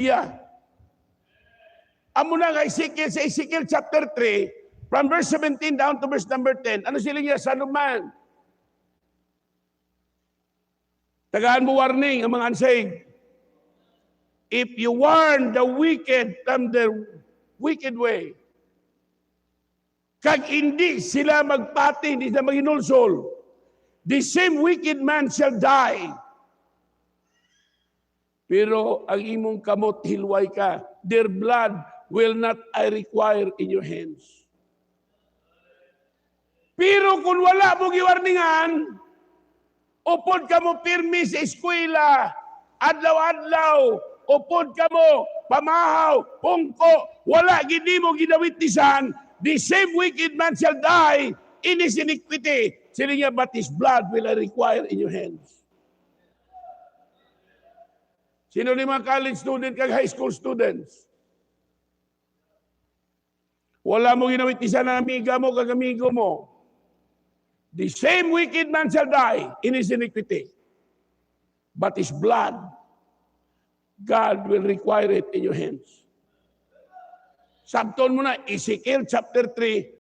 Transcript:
Yeah. Amo na nga Ezekiel, sa Ezekiel chapter 3, from verse 17 down to verse number 10, ano sila niya? Son of man. Tagaan mo warning ang mga unsaved. If you warn the wicked from the wicked way, kag hindi sila magpati, hindi sila maginulsol, the same wicked man shall die. Pero ang imong kamot, hilway ka. Their blood will not I require in your hands. Pero kung wala mo giwarningan, upod ka mo pirmi sa eskwela, adlaw-adlaw, upod ka mo, pamahaw, pungko, wala gini mo ginawitisan, the same wicked man shall die in his iniquity. Sila niya, but his blood will I require in your hands. Sino ni mga college student kag high school students? Wala mo ginawitisan ng amiga mo kag amigo mo. The same wicked man shall die in his iniquity. But his blood, God will require it in your hands. Sabton mo na, Ezekiel chapter 3,